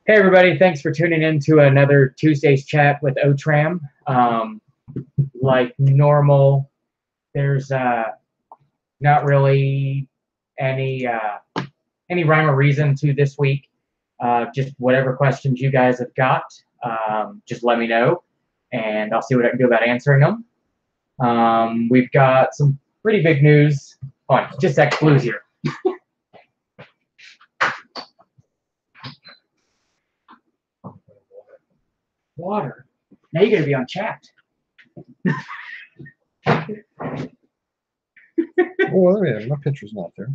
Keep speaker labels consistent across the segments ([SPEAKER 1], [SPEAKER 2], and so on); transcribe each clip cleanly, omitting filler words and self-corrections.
[SPEAKER 1] Hey everybody, thanks for tuning in to another Tuesday's chat with Otram. Like normal, there's not really any any rhyme or reason to this week. Just whatever questions you guys have got, just let me know, and I'll see what I can do about answering them. We've got some pretty big news. Hold on, just a sec, Blue's here. Water. Now you're gonna be on chat.
[SPEAKER 2] Oh, yeah, my picture's not there.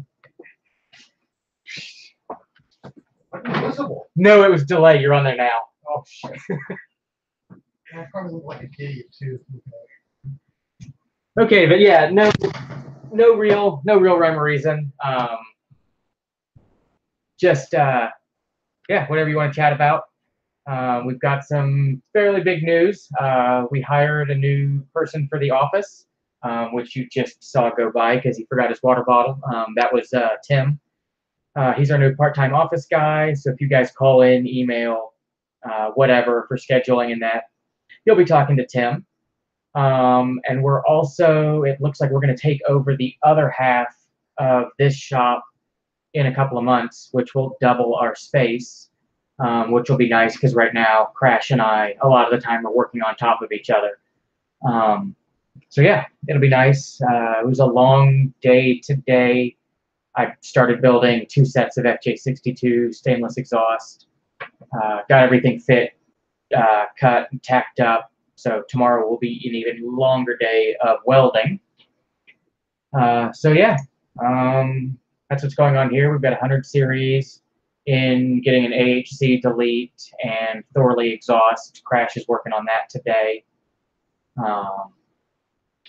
[SPEAKER 3] Invisible.
[SPEAKER 1] No, it was delayed. You're on there now.
[SPEAKER 3] Oh shit. I probably look like an idiot too.
[SPEAKER 1] Okay, but yeah, no real rhyme or reason. Just yeah, whatever you want to chat about. We've got some fairly big news. We hired a new person for the office, which you just saw go by because he forgot his water bottle. That was Tim. He's our new part-time office guy. So if you guys call in, email, whatever for scheduling and that, you'll be talking to Tim. And we're also, it looks like we're going to take over the other half of this shop in a couple of months, which will double our space, which will be nice because right now Crash and I, a lot of the time, are working on top of each other. So yeah, it'll be nice. It was a long day today. I started building 2 sets of FJ62 stainless exhaust, got everything fit, cut, and tacked up. So tomorrow will be an even longer day of welding. So yeah, that's what's going on here. We've got 100 series in getting an AHC delete and Thorley exhaust. Crash is working on that today.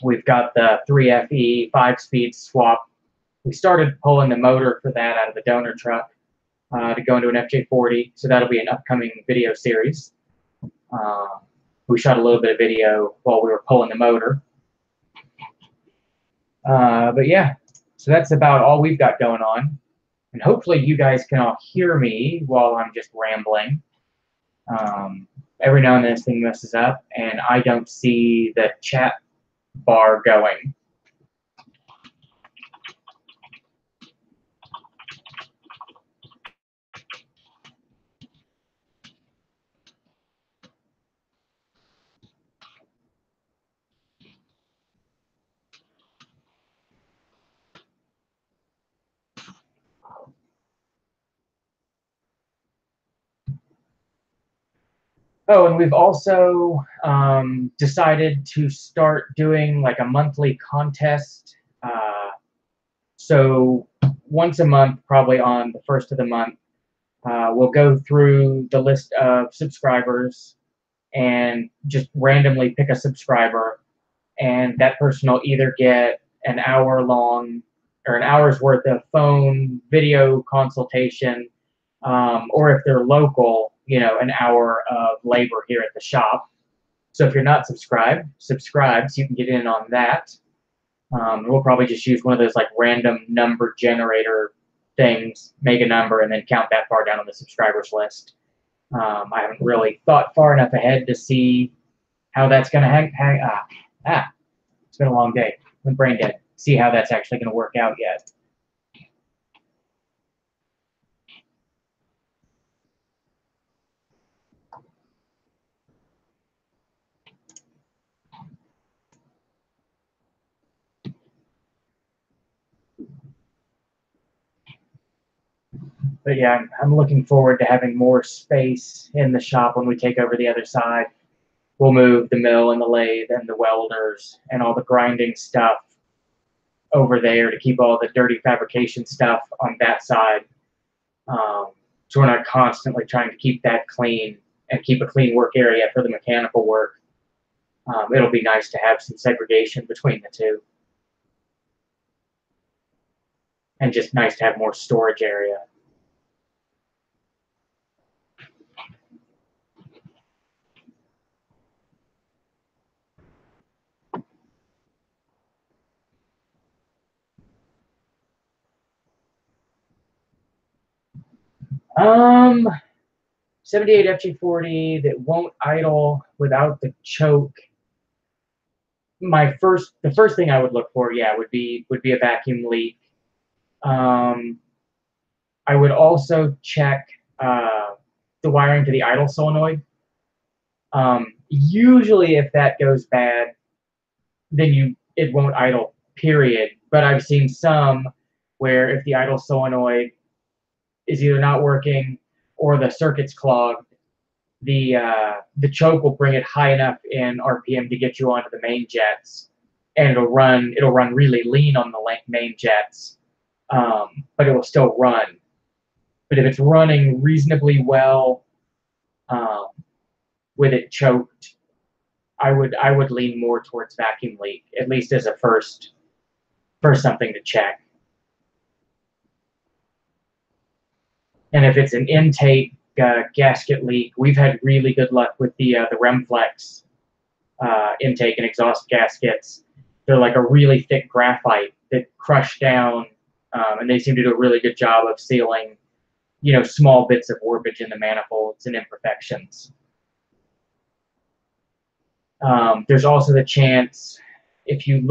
[SPEAKER 1] We've got the 3FE 5-speed swap. We started pulling the motor for that out of the donor truck to go into an FJ40. So that'll be an upcoming video series. We shot a little bit of video while we were pulling the motor. But yeah, so that's about all we've got going on. And hopefully you guys can all hear me while I'm just rambling. Every now and then this thing messes up, and I don't see the chat bar going. Oh, and we've also decided to start doing like a monthly contest. So once a month, probably on the first of the month, we'll go through the list of subscribers and just randomly pick a subscriber, and that person will either get an hour-long or an hour's worth of phone video consultation, or if they're local, you know, an hour of labor here at the shop. So if you're not subscribed, subscribe so you can get in on that. We'll probably just use one of those like random number generator things, make a number, and then count that far down on the subscribers list. I haven't really thought far enough ahead to see how that's going to hang. It's been a long day. I'm brain dead. See how that's actually going to work out yet. But yeah, I'm looking forward to having more space in the shop when we take over the other side. We'll move the mill and the lathe and the welders and all the grinding stuff over there to keep all the dirty fabrication stuff on that side. So we're not constantly trying to keep that clean and keep a clean work area for the mechanical work. It'll be nice to have some segregation between the two. And just nice to have more storage area. 78 FG40 that won't idle without the choke. The first thing I would look for, yeah, would be a vacuum leak. I would also check the wiring to the idle solenoid. Usually, if that goes bad, then it won't idle, period. But I've seen some where if the idle solenoid is either not working or the circuit's clogged, the choke will bring it high enough in RPM to get you onto the main jets, and it'll run really lean on the main jets, but it will still run. But if it's running reasonably well with it choked, I would lean more towards vacuum leak, at least as a first something to check. And if it's an intake gasket leak, we've had really good luck with the Remflex intake and exhaust gaskets. They're like a really thick graphite that crush down, and they seem to do a really good job of sealing, small bits of warpage in the manifolds and imperfections. There's also the chance, if you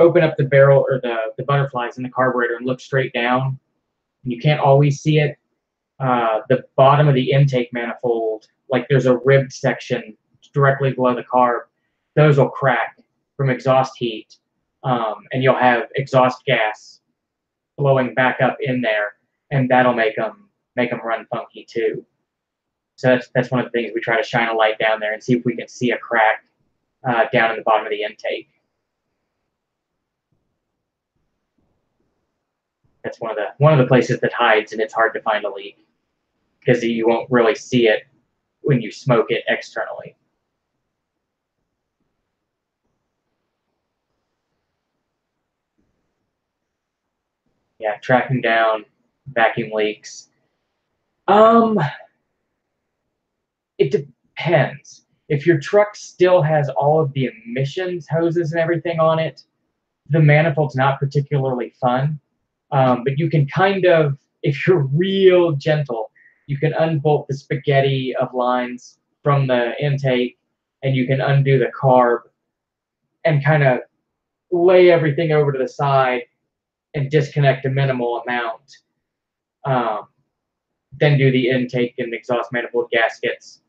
[SPEAKER 1] open up the barrel or the butterflies in the carburetor and look straight down, and you can't always see it, the bottom of the intake manifold, like there's a ribbed section directly below the carb, those will crack from exhaust heat, and you'll have exhaust gas blowing back up in there, and that'll make them run funky too. So that's one of the things we try to shine a light down there and see if we can see a crack down in the bottom of the intake. That's one of the places that hides, and it's hard to find a leak because you won't really see it when you smoke it externally. Yeah, tracking down vacuum leaks. It depends. If your truck still has all of the emissions hoses and everything on it, the manifold's not particularly fun. But you can kind of, if you're real gentle, you can unbolt the spaghetti of lines from the intake, and you can undo the carb and kind of lay everything over to the side and disconnect a minimal amount. Then do the intake and exhaust manifold gaskets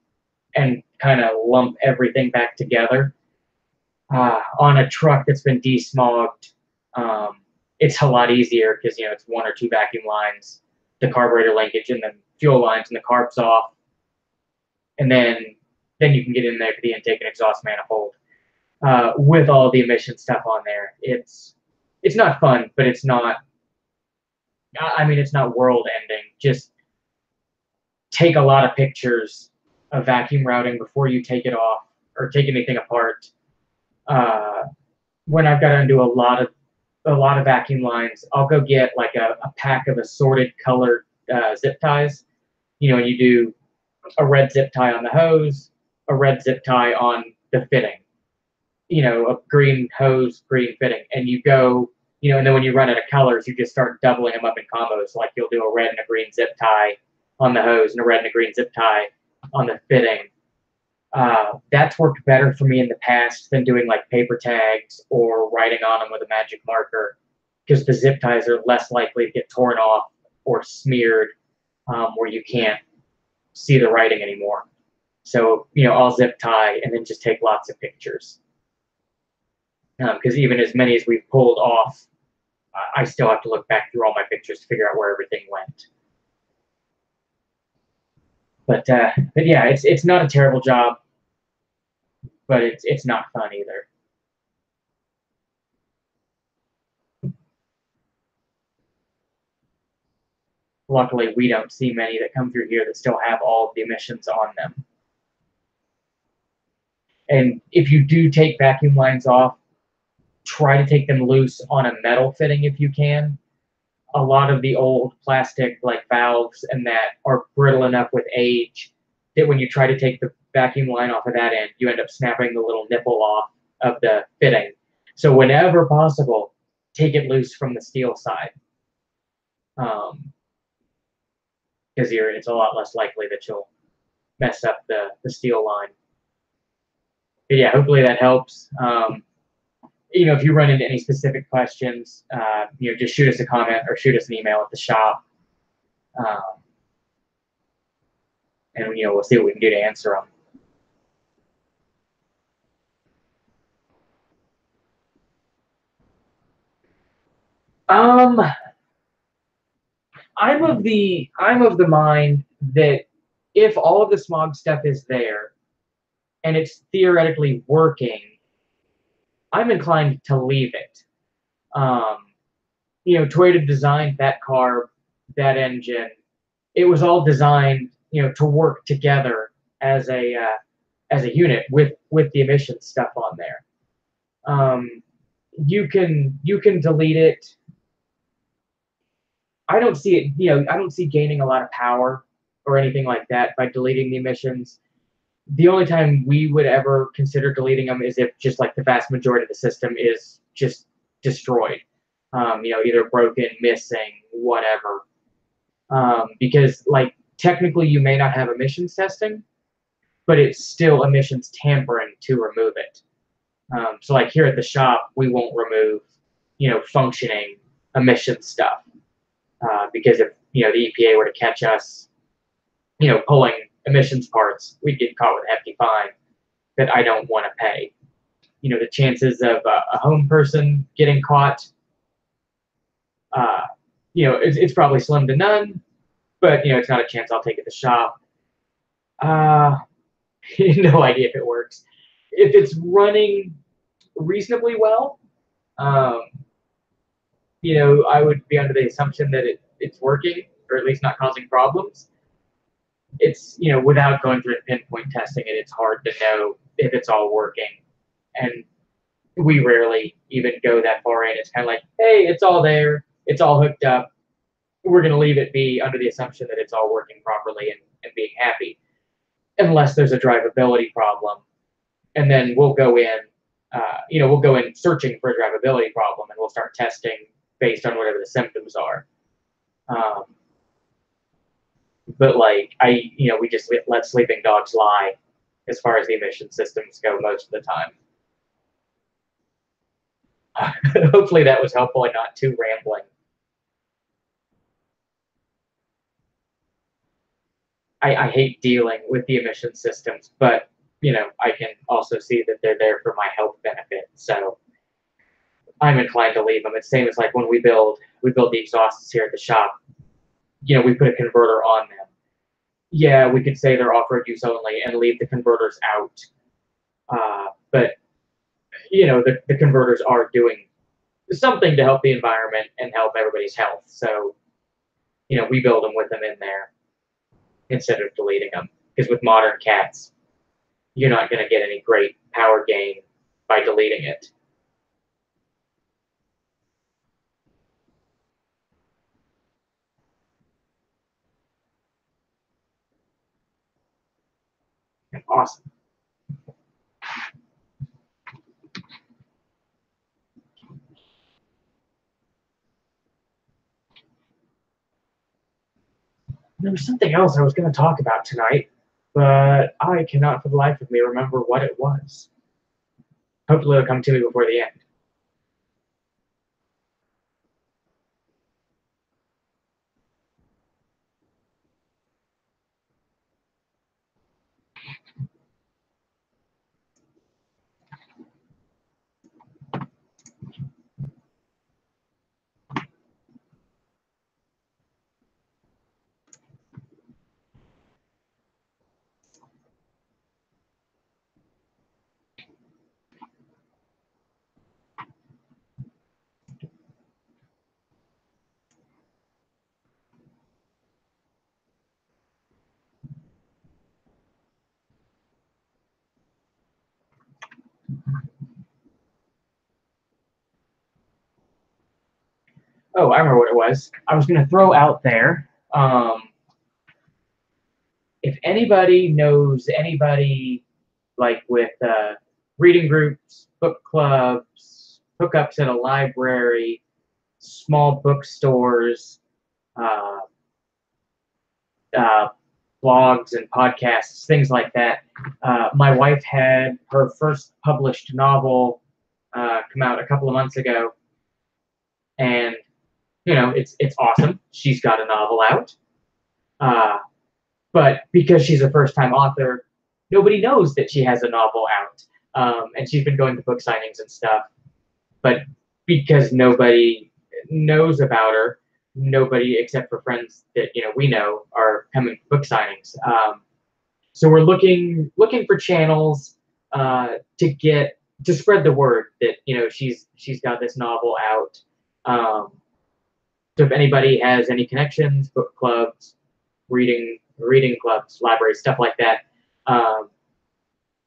[SPEAKER 1] and kind of lump everything back together. On a truck that's been desmogged, it's a lot easier because it's one or two vacuum lines, the carburetor linkage, and then fuel lines, and the carb's off, and then you can get in there for the intake and exhaust manifold with all the emission stuff on there. It's not fun, but it's not. I mean, it's not world ending. Just take a lot of pictures of vacuum routing before you take it off or take anything apart. When I've got to undo a lot of vacuum lines, I'll go get like a pack of assorted colored zip ties. And you do a red zip tie on the hose, a red zip tie on the fitting. A green hose, green fitting, and you go. And then when you run out of colors, you just start doubling them up in combos. Like you'll do a red and a green zip tie on the hose and a red and a green zip tie on the fitting. That's worked better for me in the past than doing like paper tags or writing on them with a magic marker, because the zip ties are less likely to get torn off or smeared where you can't see the writing anymore. So, I'll zip tie and then just take lots of pictures. Because even as many as we've pulled off, I still have to look back through all my pictures to figure out where everything went. But yeah, it's not a terrible job, but it's not fun either. Luckily, we don't see many that come through here that still have all of the emissions on them. And if you do take vacuum lines off, try to take them loose on a metal fitting if you can. A lot of the old plastic like valves and that are brittle enough with age that when you try to take the vacuum line off of that end, you end up snapping the little nipple off of the fitting. So whenever possible, take it loose from the steel side. because it's a lot less likely that you'll mess up the steel line. But yeah, hopefully that helps. If you run into any specific questions, just shoot us a comment or shoot us an email at the shop, and we'll see what we can do to answer them. I'm of the mind that if all of the smog stuff is there and it's theoretically working, I'm inclined to leave it. Toyota designed that car, that engine. It was all designed, to work together as a unit with the emissions stuff on there. You can delete it. I don't see it, I don't see gaining a lot of power or anything like that by deleting the emissions. The only time we would ever consider deleting them is if just like the vast majority of the system is just destroyed. Either broken, missing, whatever. Because like technically you may not have emissions testing, but it's still emissions tampering to remove it. So like here at the shop, we won't remove, functioning emissions stuff. Because if the EPA were to catch us, pulling emissions parts, we'd get caught with a hefty fine that I don't want to pay. The chances of a home person getting caught, it's probably slim to none, but it's not a chance I'll take at the shop. No idea if it works. If it's running reasonably well, I would be under the assumption that it's working, or at least not causing problems. It's, without going through and pinpoint testing it, it's hard to know if it's all working. And we rarely even go that far in. It's kind of like, hey, it's all there. It's all hooked up. We're going to leave it be under the assumption that it's all working properly and being happy. Unless there's a drivability problem. And then we'll go in, we'll go in searching for a drivability problem, and we'll start testing based on whatever the symptoms are. But like we just let sleeping dogs lie as far as the emission systems go most of the time. Hopefully that was helpful and not too rambling. I hate dealing with the emission systems, but I can also see that they're there for my health benefit. So I'm inclined to leave them. It's the same as like when we build the exhausts here at the shop. We put a converter on them. Yeah, we could say they're off-road use only and leave the converters out. But the converters are doing something to help the environment and help everybody's health. So we build them with them in there instead of deleting them. Because with modern cats, you're not going to get any great power gain by deleting it. Awesome. There was something else I was going to talk about tonight, but I cannot for the life of me remember what it was. Hopefully it'll come to me before the end. Oh, I remember what it was. I was going to throw out there, if anybody knows anybody like with reading groups, book clubs, hookups at a library, small bookstores, blogs and podcasts, things like that. My wife had her first published novel come out a couple of months ago, and it's awesome. She's got a novel out, but because she's a first-time author, nobody knows that she has a novel out, and she's been going to book signings and stuff. But because nobody knows about her, nobody except for friends that we know are coming to book signings. So we're looking for channels to spread the word that she's got this novel out. So if anybody has any connections, book clubs, reading clubs, libraries, stuff like that,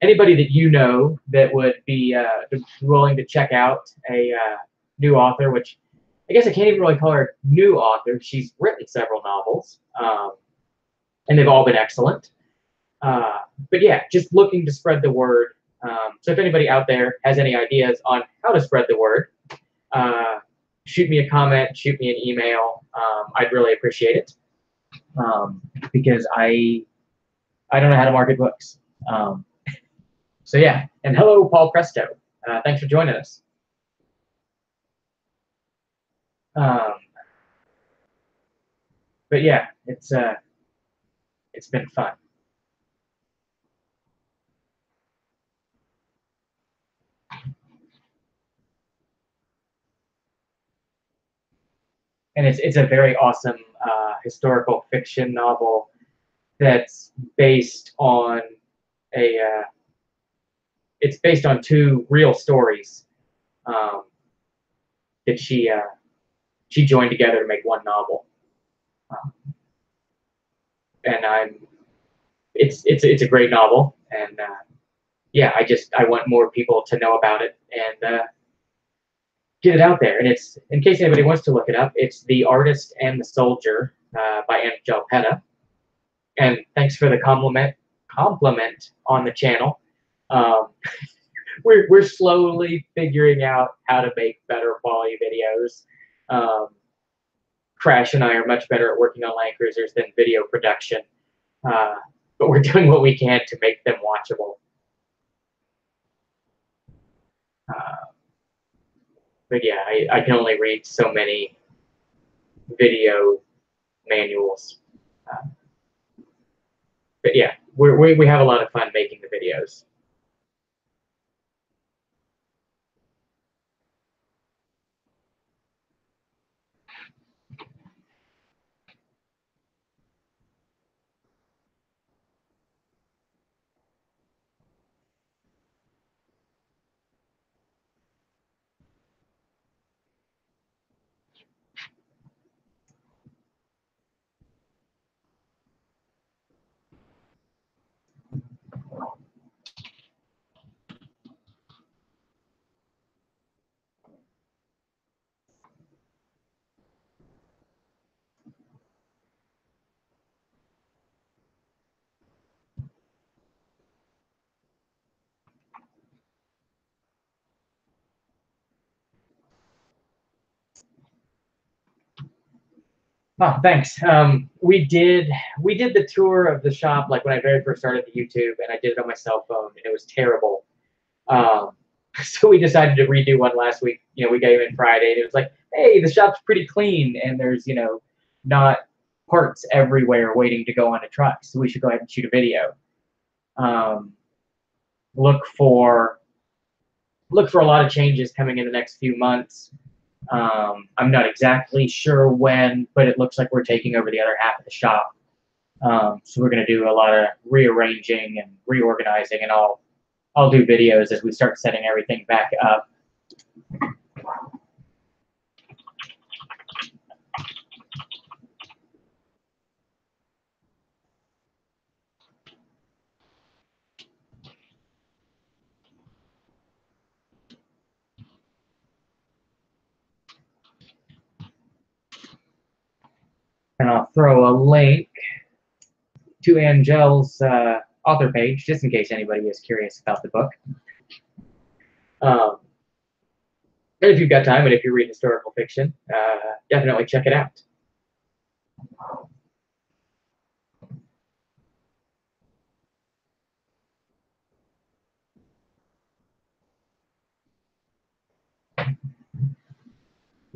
[SPEAKER 1] anybody that that would be willing to check out a new author, which I guess I can't even really call her a new author. She's written several novels, and they've all been excellent. But yeah, just looking to spread the word. So if anybody out there has any ideas on how to spread the word, shoot me a comment, shoot me an email. I'd really appreciate it, because I don't know how to market books. So yeah, and hello, Paul Presto. Thanks for joining us. But yeah, it's been fun. And it's a very awesome historical fiction novel that's based on it's based on two real stories that she joined together to make one novel. And it's a great novel, and yeah, I want more people to know about it and get it out there. And it's, in case anybody wants to look it up, it's The Artist and the Soldier by Angel Petta. And thanks for the compliment on the channel. We're slowly figuring out how to make better quality videos. Crash and I are much better at working on Land Cruisers than video production, but we're doing what we can to make them watchable. But yeah, I can only read so many video manuals. But yeah, we have a lot of fun making the videos. Oh, thanks. We did the tour of the shop like when I very first started the YouTube, and I did it on my cell phone, and it was terrible. So we decided to redo one last week. We came in Friday, and it was like, hey, the shop's pretty clean, and there's not parts everywhere waiting to go on a truck. So we should go ahead and shoot a video. Look for a lot of changes coming in the next few months. I'm not exactly sure when, but it looks like we're taking over the other half of the shop. So we're going to do a lot of rearranging and reorganizing, and I'll do videos as we start setting everything back up. And I'll throw a link to Angel's author page, just in case anybody is curious about the book. And if you've got time, and if you read historical fiction, definitely check it out.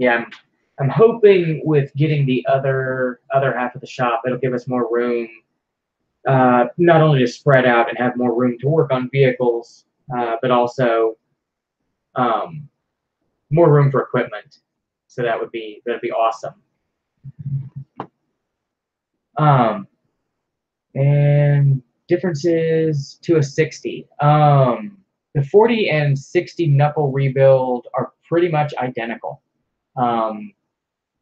[SPEAKER 1] yeah, I'm hoping with getting the other half of the shop, it'll give us more room, not only to spread out and have more room to work on vehicles, but also um, more room for equipment. So that'd be awesome. And differences to a 60. The 40 and 60 Knuckle Rebuild are pretty much identical.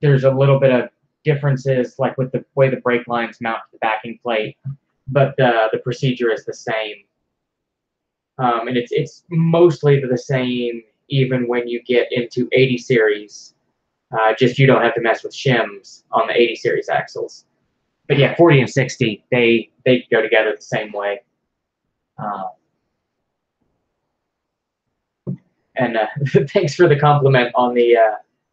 [SPEAKER 1] There's a little bit of differences, like with the way the brake lines mount to the backing plate, but the procedure is the same. And it's mostly the same even when you get into 80 series. Just you don't have to mess with shims on the 80 series axles. But yeah, 40 and 60, they go together the same way. And thanks for the compliment on the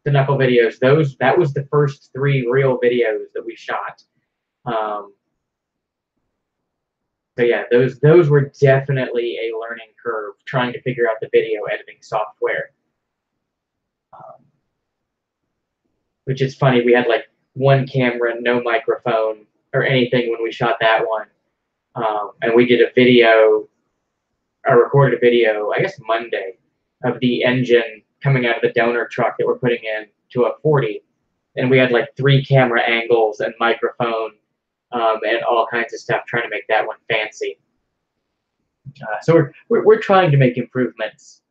[SPEAKER 1] Knuckle videos. That was the first 3 real videos that we shot. So yeah, those were definitely a learning curve trying to figure out the video editing software. Which is funny, we had like 1 camera, no microphone or anything when we shot that one. And we did recorded a video, I guess Monday, of the engine coming out of the donor truck that we're putting in to a 40. And we had like 3 camera angles and microphone and all kinds of stuff trying to make that one fancy. So we're trying to make improvements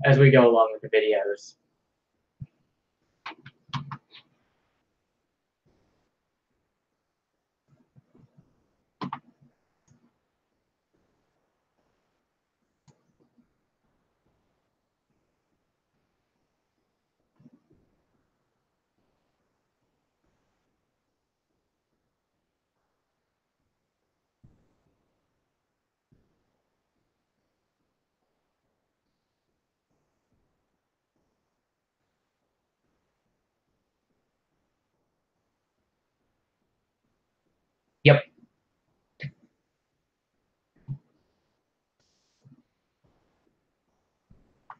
[SPEAKER 1] as we go along with the videos. Yep.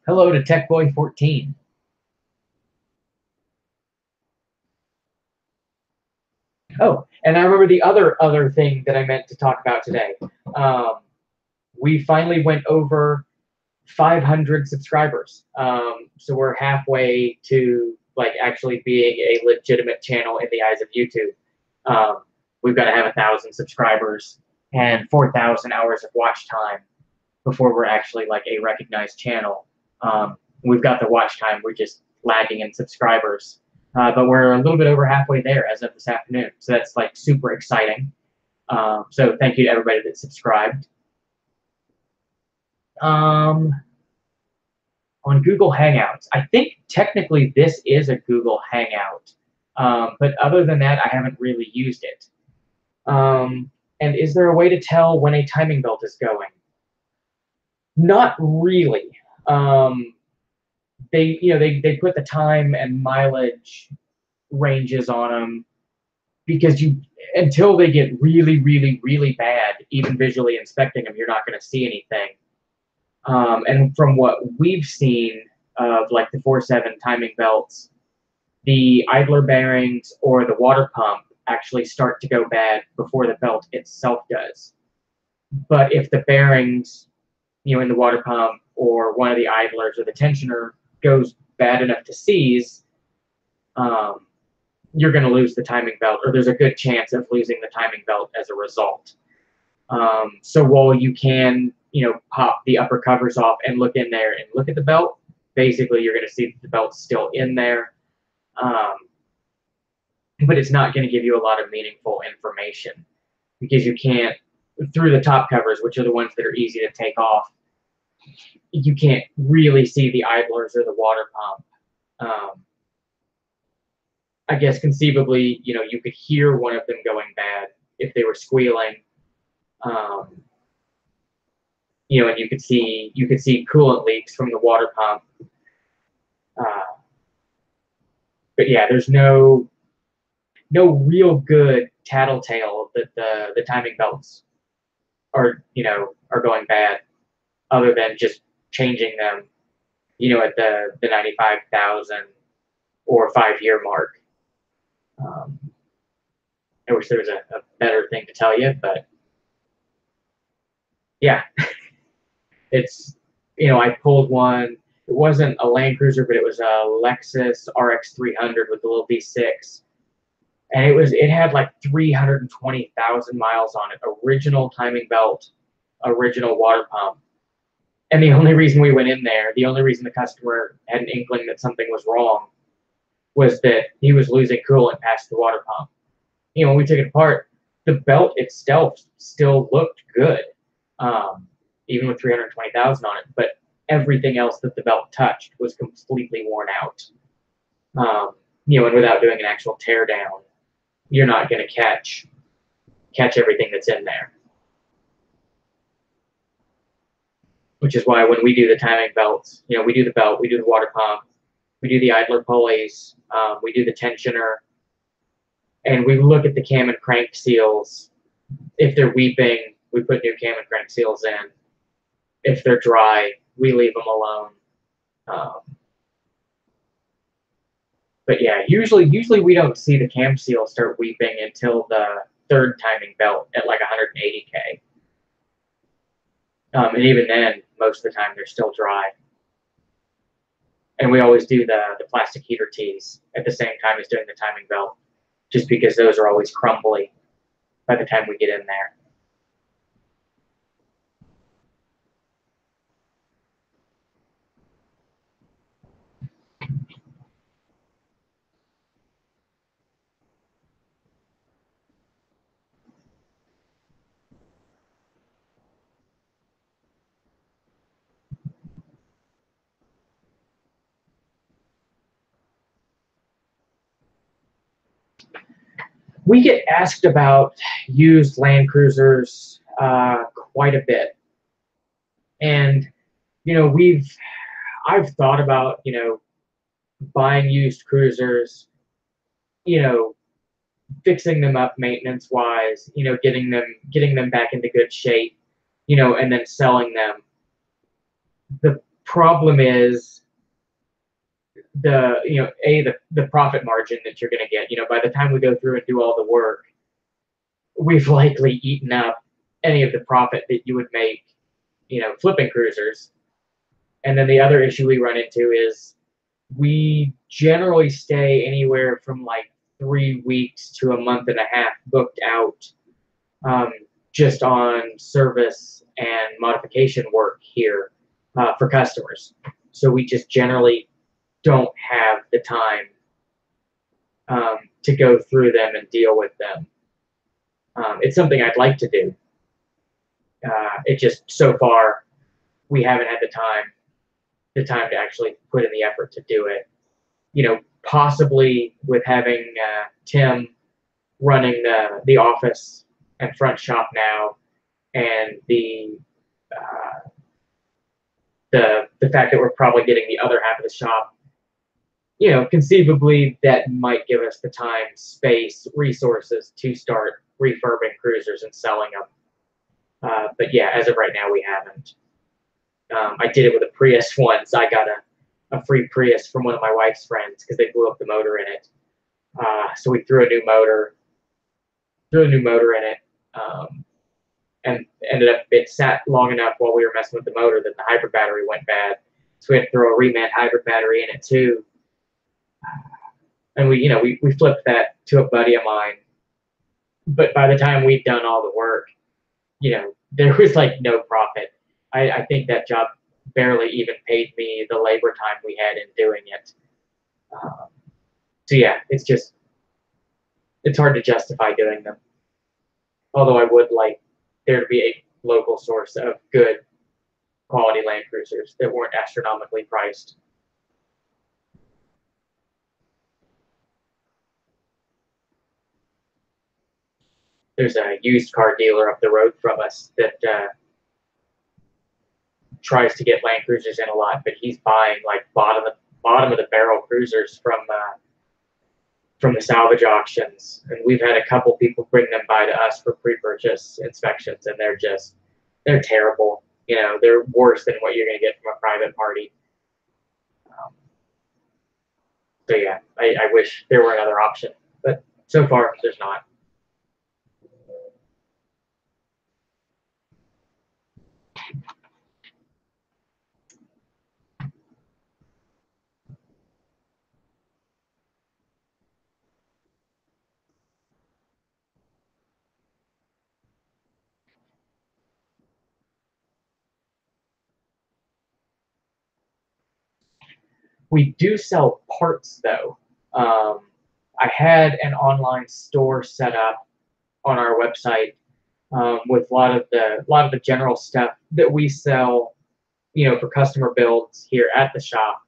[SPEAKER 1] Hello to TechBoy14. Oh, and I remember the other thing that I meant to talk about today. We finally went over 500 subscribers. So we're halfway to like actually being a legitimate channel in the eyes of YouTube. We've got to have 1,000 subscribers and 4,000 hours of watch time before we're actually like a recognized channel. We've got the watch time, we're just lagging in subscribers. But we're a little bit over halfway there as of this afternoon. So that's like super exciting. So thank you to everybody that subscribed. On Google Hangouts, I think technically this is a Google Hangout. But other than that, I haven't really used it. And is there a way to tell when a timing belt is going? Not really. They put the time and mileage ranges on them because until they get really, really, really bad, even visually inspecting them, you're not going to see anything. And from what we've seen of like the 4.7 timing belts, the idler bearings or the water pump actually start to go bad before the belt itself does. But if the bearings, in the water pump or one of the idlers or the tensioner goes bad enough to seize, you're going to lose the timing belt, or there's a good chance of losing the timing belt as a result. So while you can, pop the upper covers off and look in there and look at the belt, basically you're going to see the belt's still in there. But it's not going to give you a lot of meaningful information because you can't, through the top covers, which are the ones that are easy to take off, you can't really see the idlers or the water pump. I guess conceivably, you could hear one of them going bad if they were squealing. And you could see coolant leaks from the water pump. But yeah, there's no real good tattletale that the timing belts are going bad, other than just changing them at the 95,000 or 5-year mark. I wish there was a better thing to tell you, but yeah, it's, I pulled one. It wasn't a Land Cruiser, but it was a Lexus RX 300 with a little V6. And it had like 320,000 miles on it. Original timing belt, original water pump. And the only reason we went in there, the only reason the customer had an inkling that something was wrong was that he was losing coolant past the water pump. When we took it apart, the belt itself still looked good, even with 320,000 on it. But everything else that the belt touched was completely worn out. And without doing an actual tear down, you're not going to catch everything that's in there. Which is why when we do the timing belts, we do the belt, we do the water pump, we do the idler pulleys, we do the tensioner, and we look at the cam and crank seals. If they're weeping, we put new cam and crank seals in. If they're dry, we leave them alone. But yeah, usually we don't see the cam seal start weeping until the third timing belt at like 180K. And even then, most of the time they're still dry. And we always do the plastic heater tees at the same time as doing the timing belt, just because those are always crumbly by the time we get in there. We get asked about used Land Cruisers quite a bit. And, I've thought about, buying used cruisers, fixing them up maintenance wise, getting them back into good shape, and then selling them. The problem is the profit margin that you're going to get. By the time we go through and do all the work, we've likely eaten up any of the profit that you would make, flipping cruisers. And then the other issue we run into is we generally stay anywhere from like 3 weeks to a month and a half booked out, just on service and modification work here for customers. So we just generally don't have the time to go through them and deal with them. It's something I'd like to do. It just, so far, we haven't had the time to actually put in the effort to do it. Possibly with having Tim running the office and front shop now, and the fact that we're probably getting the other half of the shop, conceivably that might give us the time, space, resources to start refurbing cruisers and selling them. But yeah, as of right now, we haven't. I did it with a Prius once. I got a free Prius from one of my wife's friends because they blew up the motor in it. So we threw a new motor in it, and ended up, it sat long enough while we were messing with the motor that the hybrid battery went bad. So we had to throw a reman hybrid battery in it too. And we flipped that to a buddy of mine. But by the time we'd done all the work, there was like no profit. I think that job barely even paid me the labor time we had in doing it. So yeah, it's hard to justify doing them. Although I would like there to be a local source of good quality Land Cruisers that weren't astronomically priced. There's a used car dealer up the road from us that tries to get Land Cruisers in a lot, but he's buying like bottom of the barrel cruisers from the salvage auctions. And we've had a couple people bring them by to us for pre-purchase inspections, and they're terrible. They're worse than what you're going to get from a private party. So yeah, I wish there were another option, but so far there's not. We do sell parts though. I had an online store set up on our website with a lot of the general stuff that we sell, for customer builds here at the shop.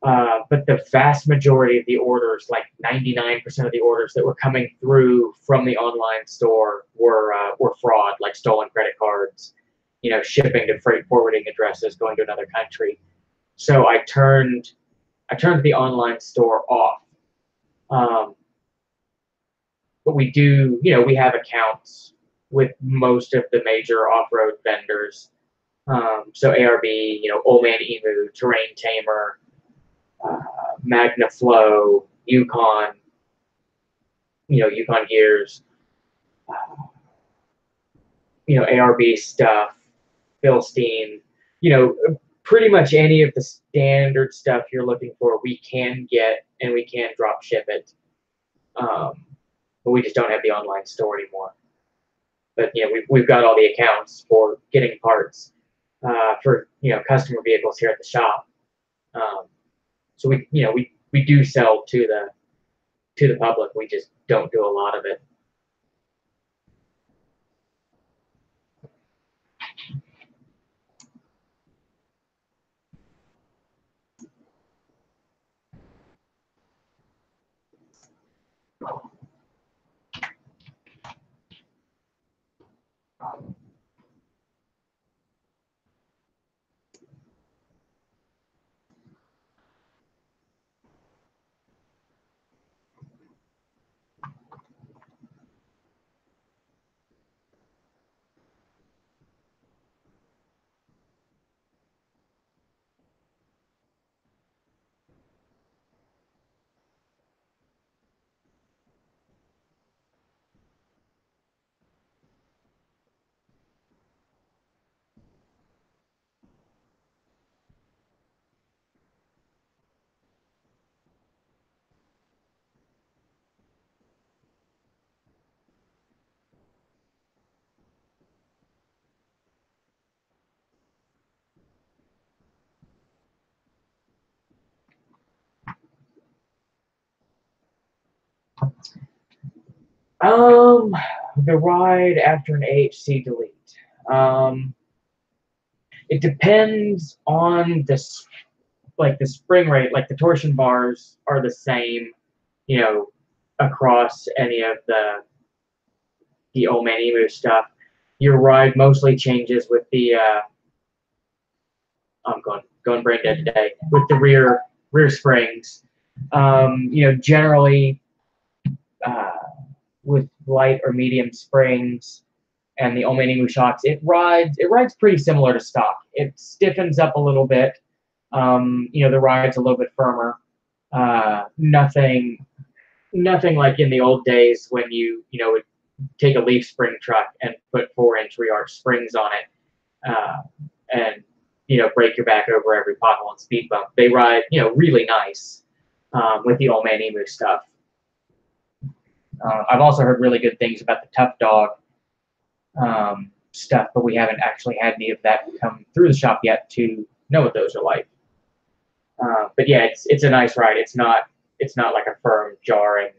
[SPEAKER 1] But the vast majority of the orders, like 99% of the orders that were coming through from the online store were fraud, like stolen credit cards, shipping to freight forwarding addresses going to another country. So I turned the online store off. Um, but we do, we have accounts with most of the major off-road vendors. So ARB, Old Man Emu, Terrain Tamer, Magna Flow, Yukon, Yukon Gears, ARB stuff, Philstein, you know, pretty much any of the standard stuff you're looking for, we can get and we can drop ship it. But we just don't have the online store anymore. But we've got all the accounts for getting parts for customer vehicles here at the shop. So we do sell to the public. We just don't do a lot of it. Um, the ride after an AHC delete. It depends on the spring rate. Like the torsion bars are the same, across any of the Old Man Emu stuff. Your ride mostly changes with the I'm going brain dead today with the rear springs. Generally with light or medium springs and the Old Man Emu shocks, it rides pretty similar to stock. It stiffens up a little bit. The ride's a little bit firmer. Nothing like in the old days when you would take a leaf spring truck and put 4-inch rear springs on it, and break your back over every pothole and speed bump. They ride really nice with the Old Man Emu stuff. I've also heard really good things about the Tough Dog stuff, but we haven't actually had any of that come through the shop yet to know what those are like. But yeah, it's a nice ride. It's not like a firm, jarring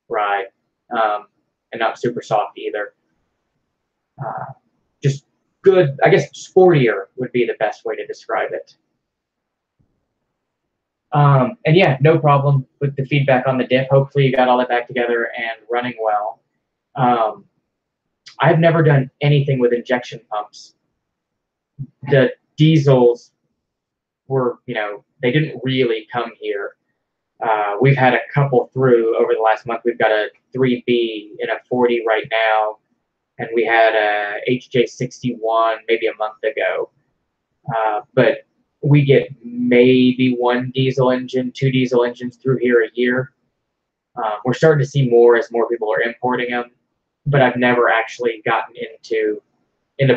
[SPEAKER 1] ride, and not super soft either. Just good, I guess sportier would be the best way to describe it. And yeah, no problem with the feedback on the diff. Hopefully you got all that back together and running well. I've never done anything with injection pumps. The diesels were, they didn't really come here. We've had a couple through over the last month. We've got a 3B in a 40 right now, and we had a HJ61 maybe a month ago. But we get maybe 1 diesel engine, 2 diesel engines through here a year. We're starting to see more as more people are importing them, but I've never actually gotten into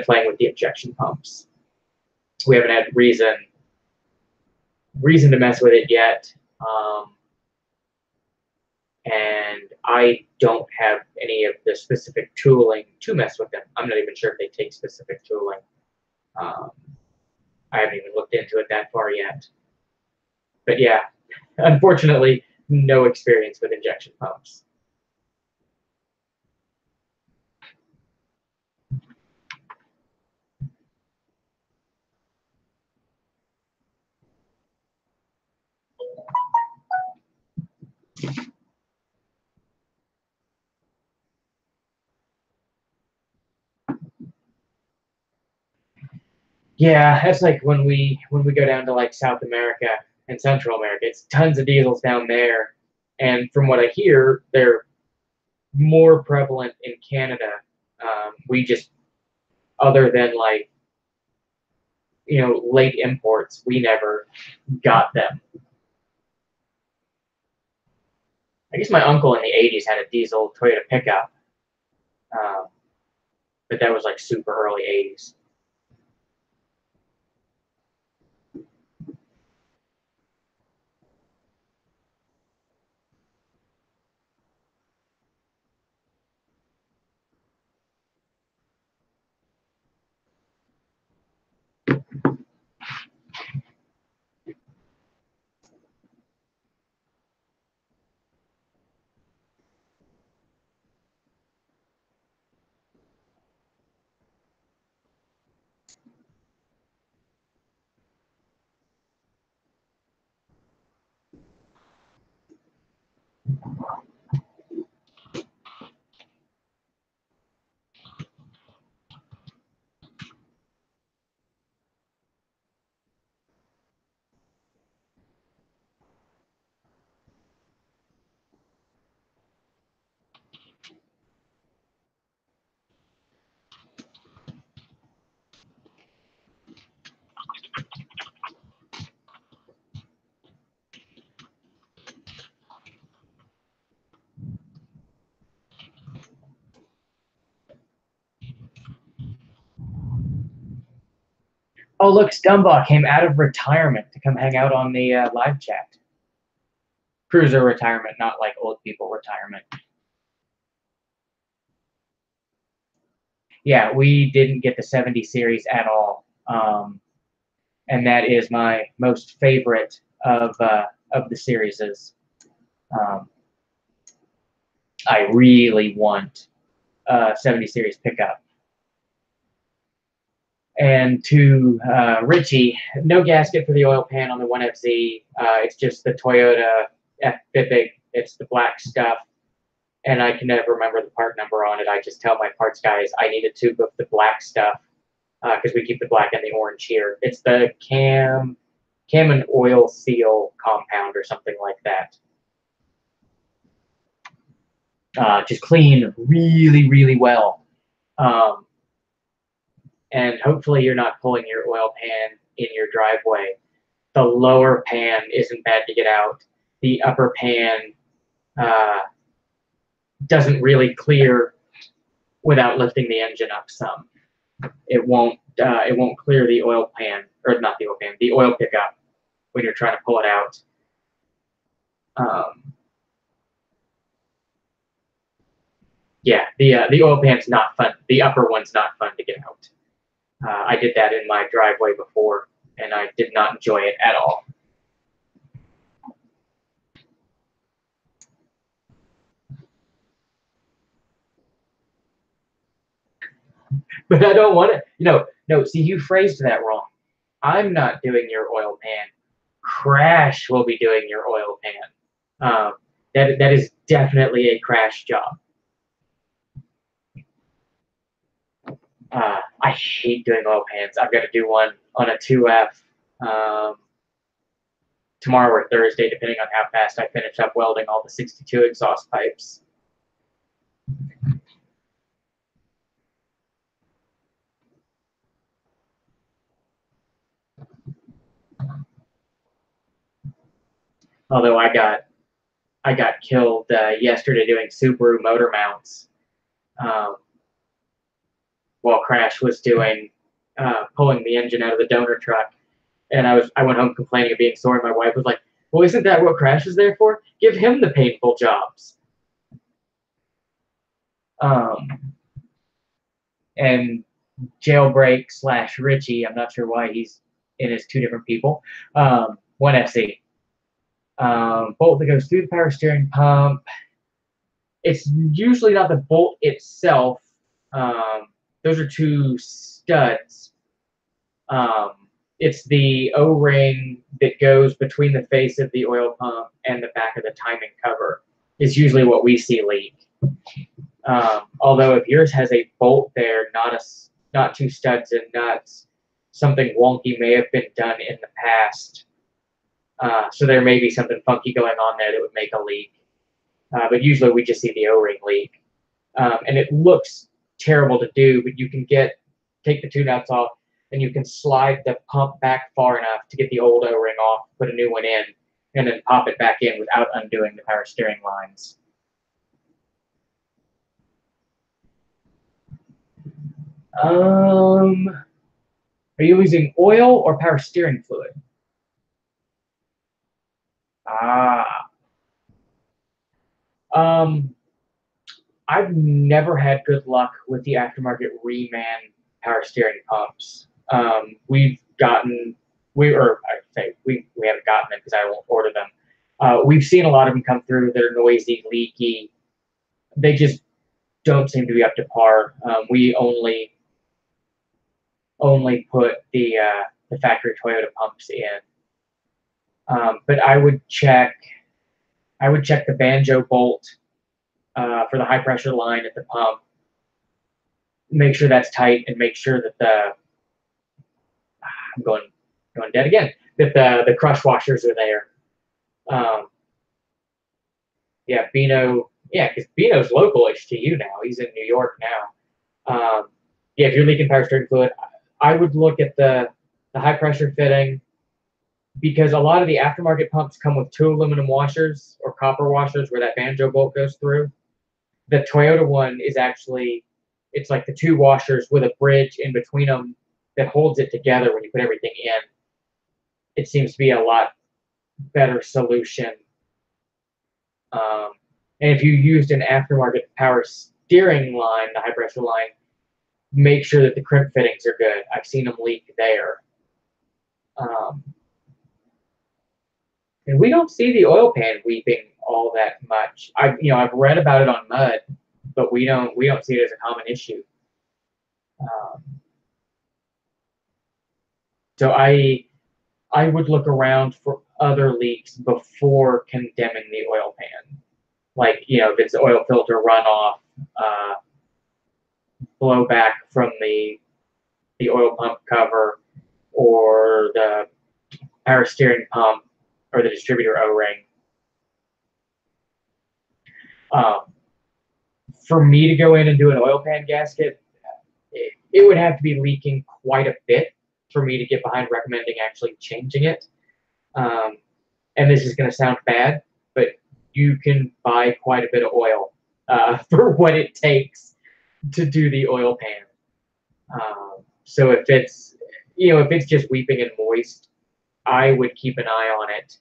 [SPEAKER 1] playing with the injection pumps. We haven't had reason to mess with it yet. And I don't have any of the specific tooling to mess with them. I'm not even sure if they take specific tooling. I haven't even looked into it that far yet. But yeah, unfortunately, no experience with injection pumps. Yeah, that's like when we go down to like South America and Central America, it's tons of diesels down there. And from what I hear, they're more prevalent in Canada. We just, other than like, late imports, we never got them. I guess my uncle in the 80s had a diesel Toyota pickup, but that was like super early 80s. Oh, look, Stumbaugh came out of retirement to come hang out on the live chat. Cruiser retirement, not like old people retirement. Yeah, we didn't get the 70 series at all. And that is my most favorite of the series. I really want a 70 series pickup. And to Richie, no gasket for the oil pan on the 1FZ. It's just the Toyota F-Bipic. It's the black stuff. And I can never remember the part number on it. I just tell my parts guys I need a tube of the black stuff because we keep the black and the orange here. It's the cam and oil seal compound or something like that. Just clean really, really well. And hopefully you're not pulling your oil pan in your driveway. The lower pan isn't bad to get out. The upper pan doesn't really clear without lifting the engine up some. It won't clear the oil pan, or not the oil pan, the oil pickup when you're trying to pull it out. Yeah, the oil pan's not fun. The upper one's not fun to get out. I did that in my driveway before, and I did not enjoy it at all. But I don't want to, no, see, you phrased that wrong. I'm not doing your oil pan. Crash will be doing your oil pan. That is definitely a Crash job. I hate doing oil pans. I've got to do one on a 2F tomorrow or Thursday, depending on how fast I finish up welding all the 62 exhaust pipes. Although I got killed yesterday doing Subaru motor mounts, while Crash was doing pulling the engine out of the donor truck, and I went home complaining of being sore. And my wife was like, "Well, isn't that what Crash is there for? Give him the painful jobs." And Jailbreak / Richie, I'm not sure why he's in as two different people. 1FC. Bolt that goes through the power steering pump. It's usually not the bolt itself. Those are two studs. It's the O-ring that goes between the face of the oil pump and the back of the timing cover is usually what we see leak. Although if yours has a bolt there, not two studs and nuts, something wonky may have been done in the past. So there may be something funky going on there that would make a leak. But usually we just see the O-ring leak. And it looks terrible to do, but you can take the two nuts off, and you can slide the pump back far enough to get the old O-ring off, put a new one in, and then pop it back in without undoing the power steering lines. Are you losing oil or power steering fluid? I've never had good luck with the aftermarket reman power steering pumps. We haven't gotten them because I won't order them. We've seen a lot of them come through. They're noisy, leaky. They just don't seem to be up to par. We only put the factory Toyota pumps in. But I would check the banjo bolt for the high pressure line at the pump. Make sure that's tight, and make sure that I'm going dead again. That the crush washers are there. Yeah, Bino. Yeah, because Bino's local-ish to you now. He's in New York now. Yeah, if you're leaking power steering fluid, I would look at the high pressure fitting, because a lot of the aftermarket pumps come with two aluminum washers or copper washers where that banjo bolt goes through. The Toyota one is actually, it's like the two washers with a bridge in between them that holds it together when you put everything in. It seems to be a lot better solution. And if you used an aftermarket power steering line, the high pressure line, make sure that the crimp fittings are good. I've seen them leak there. And we don't see the oil pan weeping all that much. I've read about it on mud, but we don't see it as a common issue. So I would look around for other leaks before condemning the oil pan. Like, if it's oil filter runoff, blowback from the oil pump cover, or the power steering pump, or the distributor O-ring. For me to go in and do an oil pan gasket, it would have to be leaking quite a bit for me to get behind recommending actually changing it. And this is going to sound bad, but you can buy quite a bit of oil for what it takes to do the oil pan. So if it's just weeping and moist, I would keep an eye on it.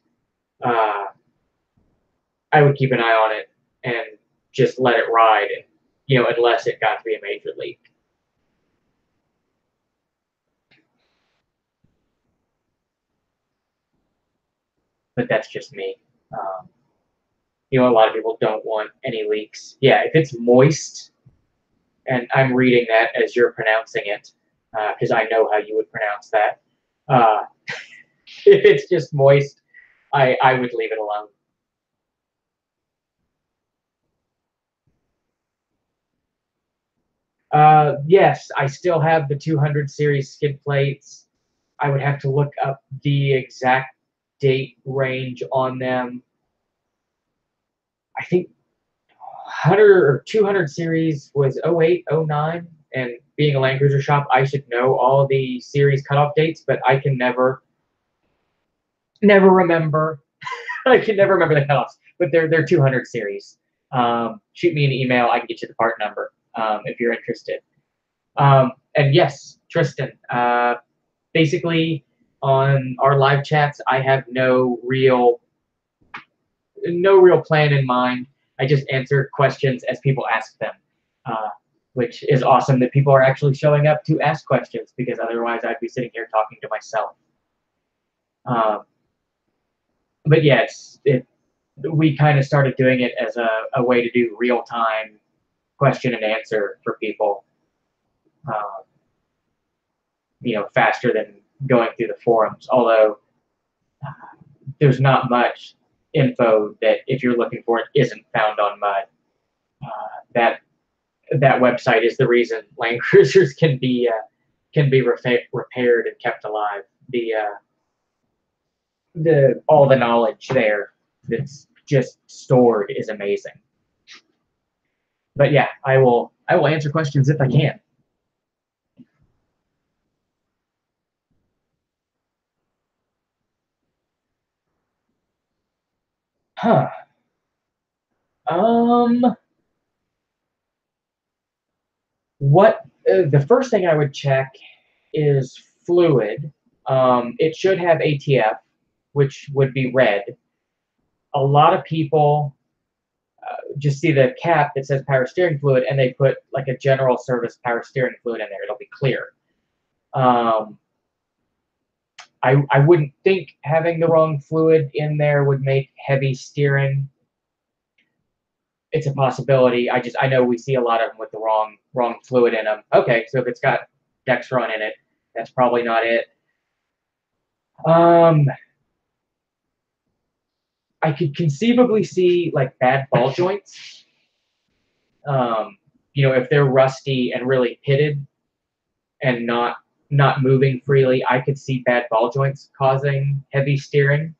[SPEAKER 1] And just let it ride, unless it got to be a major leak. But that's just me. A lot of people don't want any leaks. Yeah, if it's moist, and I'm reading that as you're pronouncing it, because I know how you would pronounce that. If it's just moist, I would leave it alone. Yes, I still have the 200 series skid plates. I would have to look up the exact date range on them. I think 100 or 200 series was 08, 09, and being a Land Cruiser shop, I should know all the series cutoff dates, but I can never remember I can never remember the cutoffs, but they're 200 series. Shoot me an email. I can get you the part number if you're interested. And yes, Tristan, basically on our live chats, I have no real plan in mind. I just answer questions as people ask them, which is awesome that people are actually showing up to ask questions, because otherwise I'd be sitting here talking to myself. But yeah, we kind of started doing it as a way to do real-time question and answer for people, faster than going through the forums. Although there's not much info that, if you're looking for it, isn't found on Mud. That website is the reason land cruisers can be repaired and kept alive. All the knowledge there that's just stored is amazing. But yeah, I will answer questions if I can. Huh. The first thing I would check is fluid. It should have ATF, which would be red. A lot of people just see the cap that says power steering fluid, and they put like a general service power steering fluid in there. It'll be clear. I wouldn't think having the wrong fluid in there would make heavy steering. It's a possibility. I know we see a lot of them with the wrong fluid in them. Okay, so if it's got Dextron in it, that's probably not it. I could conceivably see like bad ball joints. If they're rusty and really pitted and not moving freely, I could see bad ball joints causing heavy steering.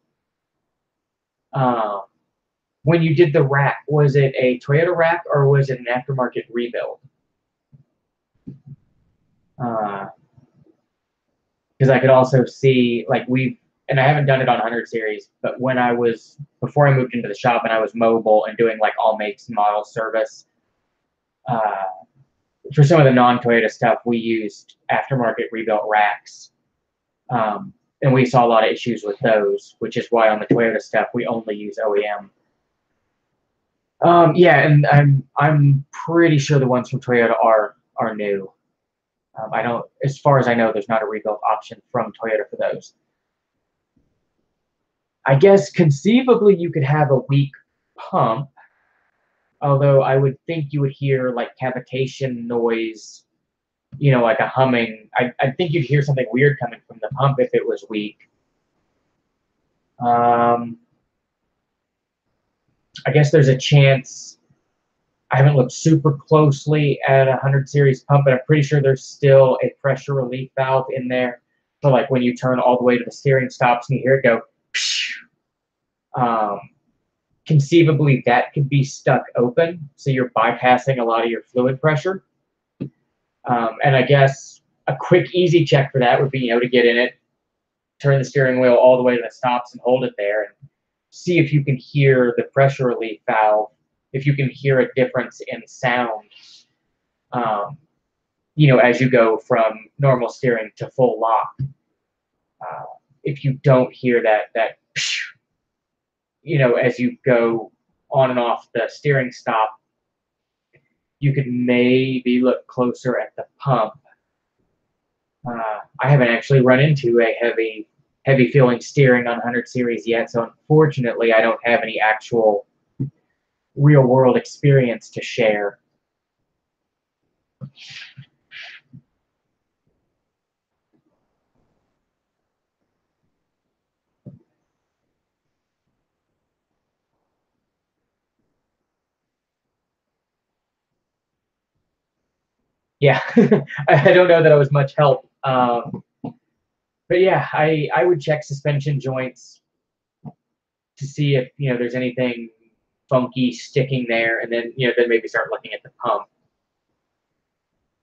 [SPEAKER 1] When you did the rack, was it a Toyota rack or was it an aftermarket rebuild? Because I could also see, like, and I haven't done it on 100 series, but before I moved into the shop and I was mobile and doing like all makes and models service, for some of the non-Toyota stuff, we used aftermarket rebuilt racks. And we saw a lot of issues with those, which is why on the Toyota stuff, we only use OEM. Yeah, and I'm pretty sure the ones from Toyota are new. As far as I know, there's not a rebuild option from Toyota for those. I guess conceivably you could have a weak pump, although I would think you would hear like cavitation noise, like a humming. I think you'd hear something weird coming from the pump if it was weak. I guess there's a chance. I haven't looked super closely at a 100 series pump, but I'm pretty sure there's still a pressure relief valve in there. So like when you turn all the way to the steering stops and you hear it go, conceivably that could be stuck open. So you're bypassing a lot of your fluid pressure. And I guess a quick, easy check for that would be, to get in it, turn the steering wheel all the way to the stops and hold it there and see if you can hear the pressure relief valve, if you can hear a difference in sound, as you go from normal steering to full lock. If you don't hear that, as you go on and off the steering stop, you could maybe look closer at the pump. I haven't actually run into a heavy feeling steering on 100 series yet, so unfortunately I don't have any actual real world experience to share. Yeah, I don't know that I was much help. But yeah, I would check suspension joints to see if there's anything funky sticking there, and then then maybe start looking at the pump.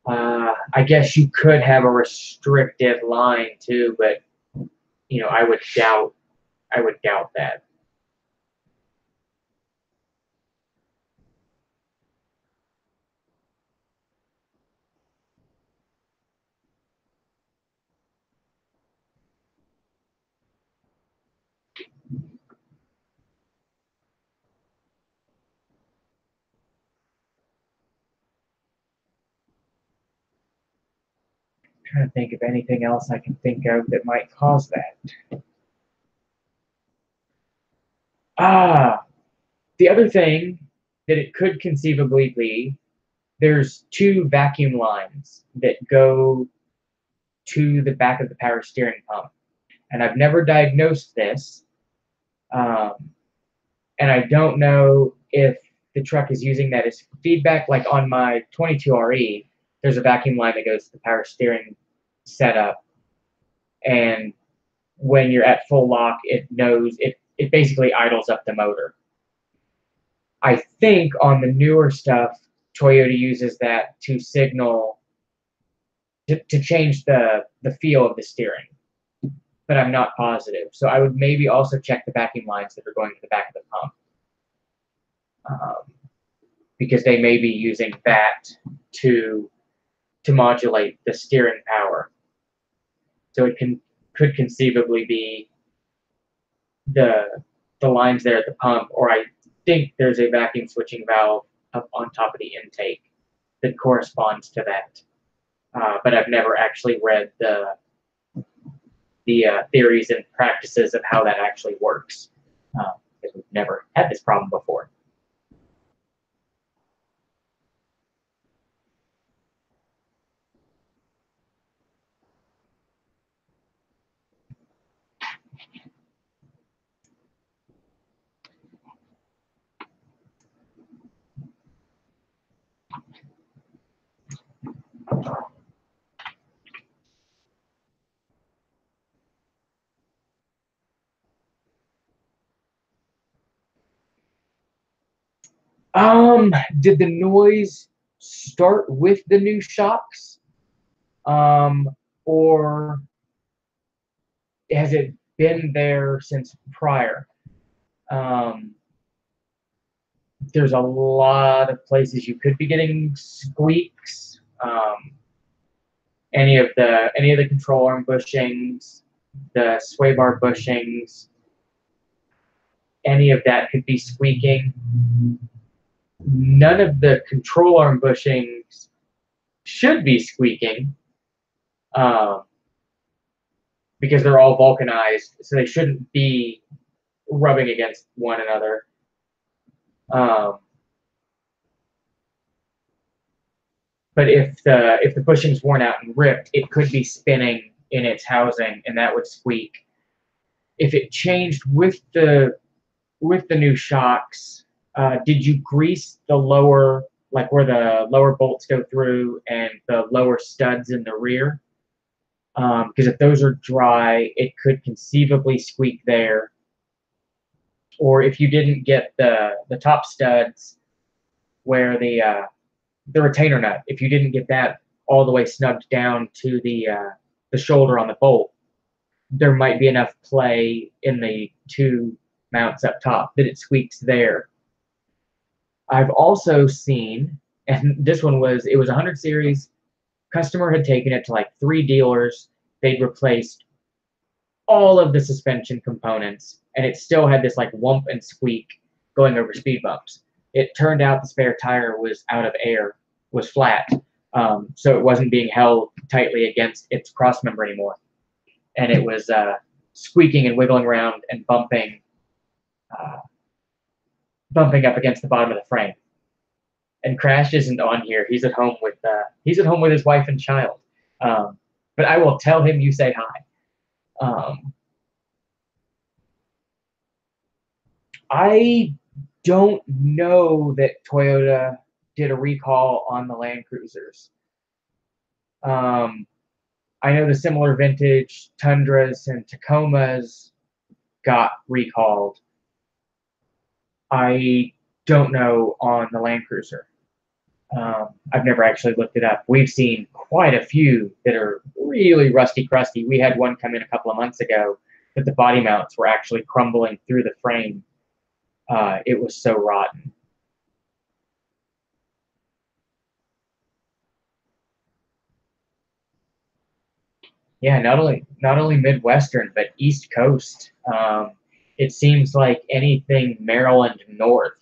[SPEAKER 1] I guess you could have a restricted line too, but I would doubt that. trying to think of anything else I can think of that might cause that. The other thing that it could conceivably be, there's two vacuum lines that go to the back of the power steering pump. And I've never diagnosed this. And I don't know if the truck is using that as feedback. Like on my 22RE, there's a vacuum line that goes to the power steering setup. And when you're at full lock, it knows, it basically idles up the motor. I think on the newer stuff, Toyota uses that to signal, to change the feel of the steering. But I'm not positive. So I would maybe also check the vacuum lines that are going to the back of the pump. Because they may be using that to modulate the steering power. So it could conceivably be the lines there at the pump, or I think there's a vacuum switching valve up on top of the intake that corresponds to that. But I've never actually read the theories and practices of how that actually works, because we've never had this problem before. Did the noise start with the new shocks? Or has it been there since prior? There's a lot of places you could be getting squeaks. Any of the control arm bushings, the sway bar bushings, any of that could be squeaking. None of the control arm bushings should be squeaking, because they're all vulcanized, so they shouldn't be rubbing against one another. But if the bushing's worn out and ripped, it could be spinning in its housing, and that would squeak. If it changed with the new shocks, did you grease the lower, like where the lower bolts go through and the lower studs in the rear? Because if those are dry, it could conceivably squeak there. Or if you didn't get the top studs where the retainer nut, if you didn't get that all the way snugged down to the shoulder on the bolt, there might be enough play in the two mounts up top that it squeaks there. I've also seen, and this one was, it was 100 series, customer had taken it to like 3 dealers, they'd replaced all of the suspension components, and it still had this like whump and squeak going over speed bumps. It turned out the spare tire was out of air, was flat, so it wasn't being held tightly against its cross member anymore. And it was squeaking and wiggling around and bumping up against the bottom of the frame. And Crash isn't on here. He's at home with his wife and child. But I will tell him you say hi. I don't know that Toyota did a recall on the Land Cruisers. I know the similar vintage Tundras and Tacomas got recalled. I don't know on the Land Cruiser. I've never actually looked it up. We've seen quite a few that are really rusty crusty. We had one come in a couple of months ago that the body mounts were actually crumbling through the frame. It was so rotten. Yeah, not only Midwestern, but East Coast. It seems like anything Maryland north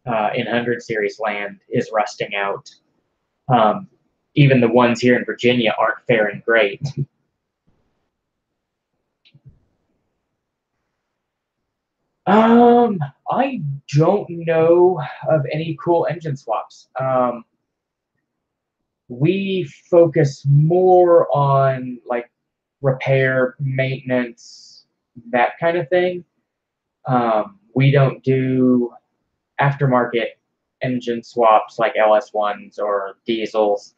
[SPEAKER 1] in 100 series land is rusting out. even the ones here in Virginia aren't faring great. I don't know of any cool engine swaps. We focus more on like repair, maintenance, that kind of thing. We don't do aftermarket engine swaps like LS1s or diesels.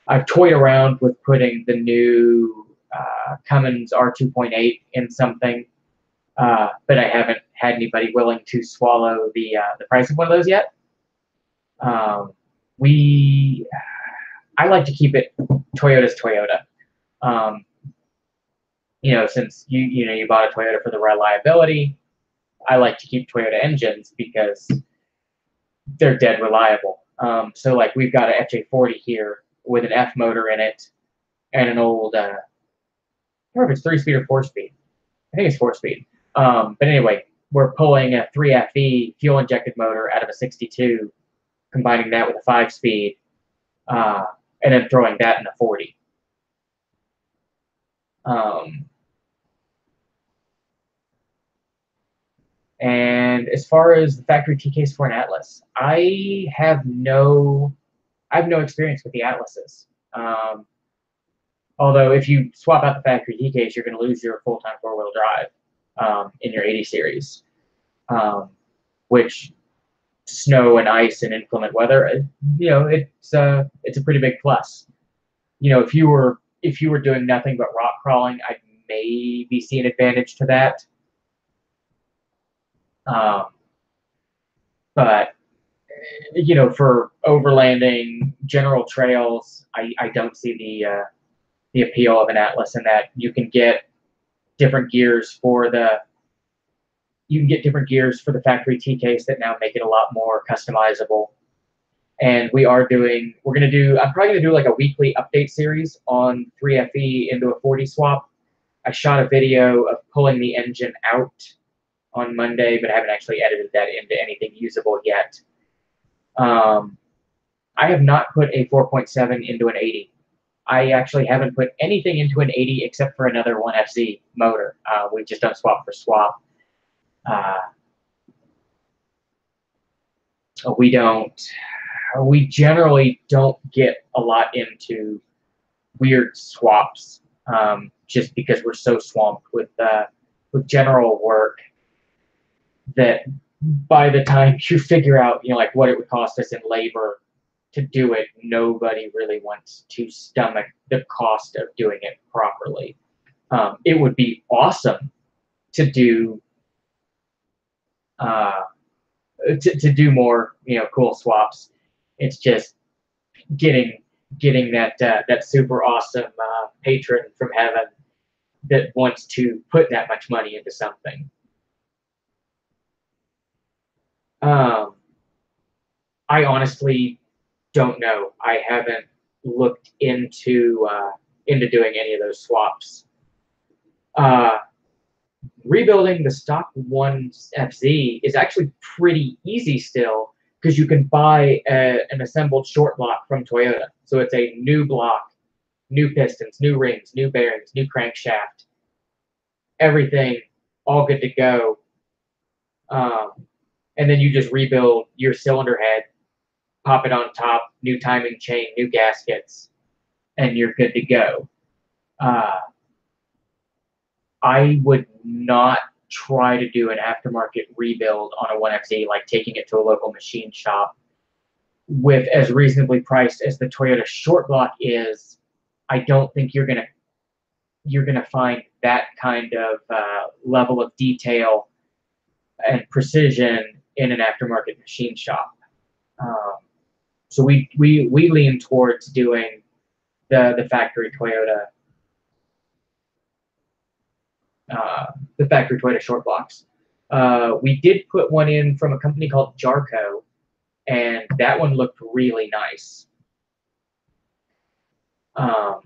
[SPEAKER 1] I've toyed around with putting the new Cummins R2.8 in something, but I haven't had anybody willing to swallow the price of one of those yet. I like to keep it Toyota's Toyota. Since you bought a Toyota for the reliability, I like to keep Toyota engines because they're dead reliable. So like we've got an FJ40 here with an F motor in it and an old, I don't know if it's 3-speed or 4-speed. I think it's 4-speed. But anyway, we're pulling a 3FE fuel injected motor out of a 62, combining that with a 5-speed, and then throwing that in a 40. And as far as the factory TKs for an Atlas, I have no experience with the Atlases. Although if you swap out the factory TKs, you're going to lose your full-time 4-wheel drive in your 80 series, which snow and ice and inclement weather, it's a pretty big plus. If you were doing nothing but rock crawling, I'd maybe see an advantage to that. But for overlanding general trails, I don't see the appeal of an Atlas in that you can get different gears for the factory TKs that now make it a lot more customizable. And I'm probably going to do like a weekly update series on 3FE into a 40 swap. I shot a video of pulling the engine out on Monday, but I haven't actually edited that into anything usable yet. I have not put a 4.7 into an 80. I actually haven't put anything into an 80 except for another 1FZ motor. We just don't swap for swap. We generally don't get a lot into weird swaps, just because we're so swamped with general work that by the time you figure out, like what it would cost us in labor to do it, nobody really wants to stomach the cost of doing it properly. It would be awesome to do more, cool swaps. It's just getting that super awesome patron from heaven that wants to put that much money into something. I honestly don't know. I haven't looked into doing any of those swaps. Rebuilding the stock 1FZ is actually pretty easy still because you can buy an assembled short block from Toyota. So it's a new block, new pistons, new rings, new bearings, new crankshaft, everything all good to go. And then you just rebuild your cylinder head, pop it on top, new timing chain, new gaskets, and you're good to go. I would not try to do an aftermarket rebuild on a 1FZ, like taking it to a local machine shop with as reasonably priced as the Toyota short block is. I don't think you're gonna find that kind of level of detail and precision in an aftermarket machine shop. So we lean towards doing the factory Toyota. The factory Toyota short blocks. We did put one in from a company called Jarco, and that one looked really nice. And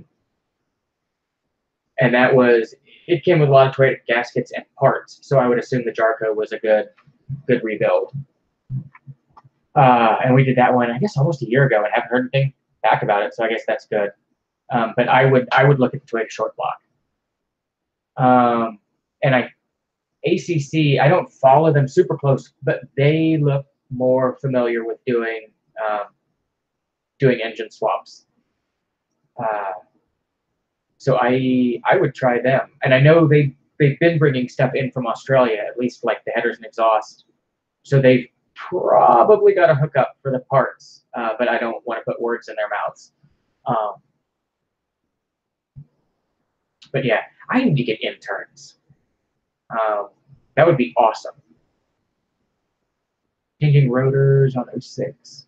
[SPEAKER 1] it came with a lot of Toyota gaskets and parts, so I would assume the Jarco was a good rebuild. And we did that one, I guess, almost a year ago, and haven't heard anything back about it, so I guess that's good. But I would look at the Toyota short block. And ACC, I don't follow them super close, but they look more familiar with doing engine swaps. So I would try them, and I know they've been bringing stuff in from Australia, at least like the headers and exhaust. So they've probably got a hookup for the parts, but I don't want to put words in their mouths. But yeah, I need to get interns. That would be awesome. Changing rotors on 06.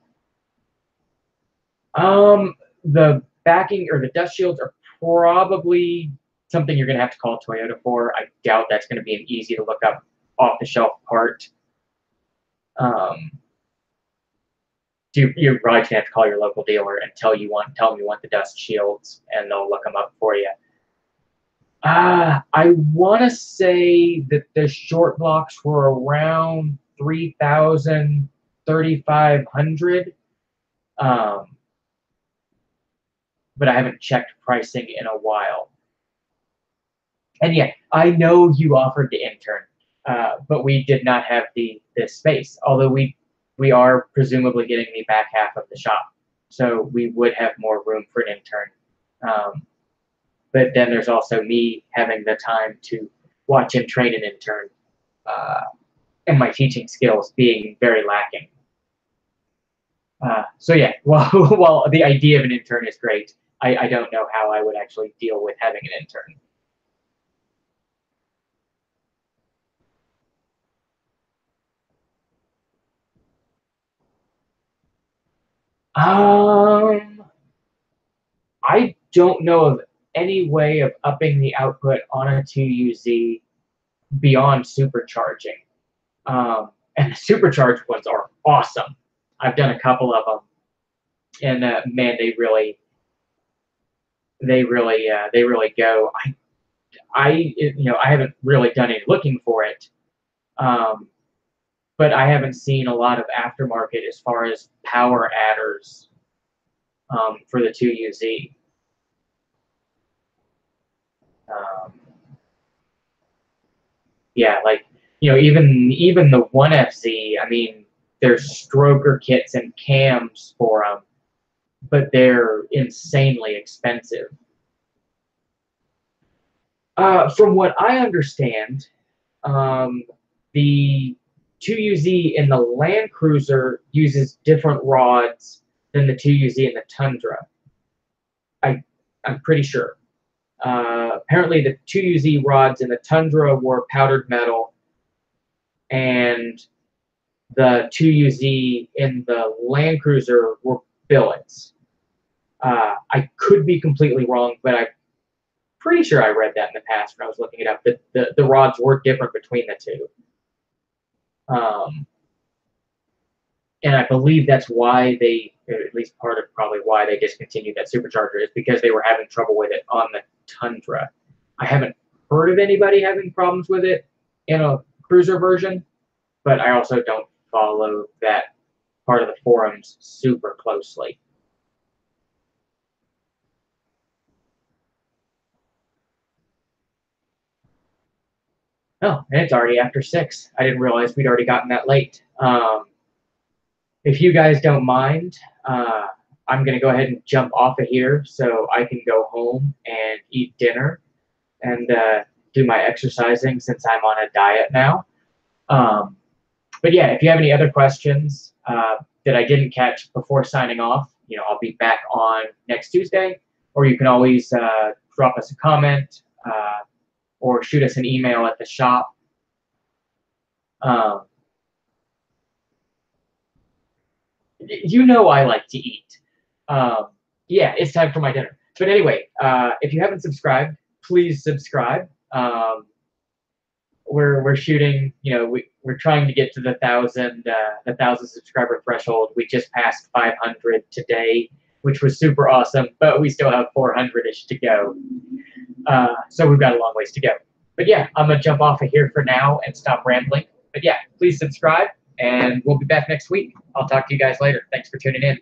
[SPEAKER 1] The backing or the dust shields are probably something you're going to have to call Toyota for. I doubt that's going to be an easy to look up off-the-shelf part. You're probably going to have to call your local dealer and tell them you want the dust shields, and they'll look them up for you. I want to say that the short blocks were around 3,000, 3,500. But I haven't checked pricing in a while. And yeah, I know you offered the intern, but we did not have the space. Although we are presumably getting the back half of the shop, so we would have more room for an intern. But then there's also me having the time to watch and train an intern, and my teaching skills being very lacking. So yeah, while the idea of an intern is great, I don't know how I would actually deal with having an intern. I don't know of any way of upping the output on a 2UZ beyond supercharging. And the supercharged ones are awesome. I've done a couple of them, and man, they really go. I haven't really done any looking for it, but I haven't seen a lot of aftermarket as far as power adders for the 2UZ. Yeah, like even the 1FZ. I mean, there's stroker kits and cams for them, but they're insanely expensive. From what I understand, the 2UZ in the Land Cruiser uses different rods than the 2UZ in the Tundra. I'm pretty sure. Apparently, the 2UZ rods in the Tundra were powdered metal, and the 2UZ in the Land Cruiser were billets. I could be completely wrong, but I'm pretty sure I read that in the past when I was looking it up, that the rods were different between the two. And I believe that's why at least part of probably why they discontinued that supercharger, is because they were having trouble with it on the Tundra. I haven't heard of anybody having problems with it in a cruiser version, but I also don't follow that part of the forums super closely. Oh, and it's already after 6. I didn't realize we'd already gotten that late. If you guys don't mind, I'm going to go ahead and jump off of here so I can go home and eat dinner and do my exercising, since I'm on a diet now. But yeah, if you have any other questions that I didn't catch before signing off, I'll be back on next Tuesday, or you can always drop us a comment or shoot us an email at the shop. I like to eat. Yeah, it's time for my dinner. But anyway, if you haven't subscribed, please subscribe. We're shooting. We're trying to get to the 1,000 subscriber threshold. We just passed 500 today, which was super awesome. But we still have 400-ish to go. So we've got a long ways to go. But yeah, I'm gonna jump off of here for now and stop rambling. But yeah, please subscribe, and we'll be back next week. I'll talk to you guys later. Thanks for tuning in.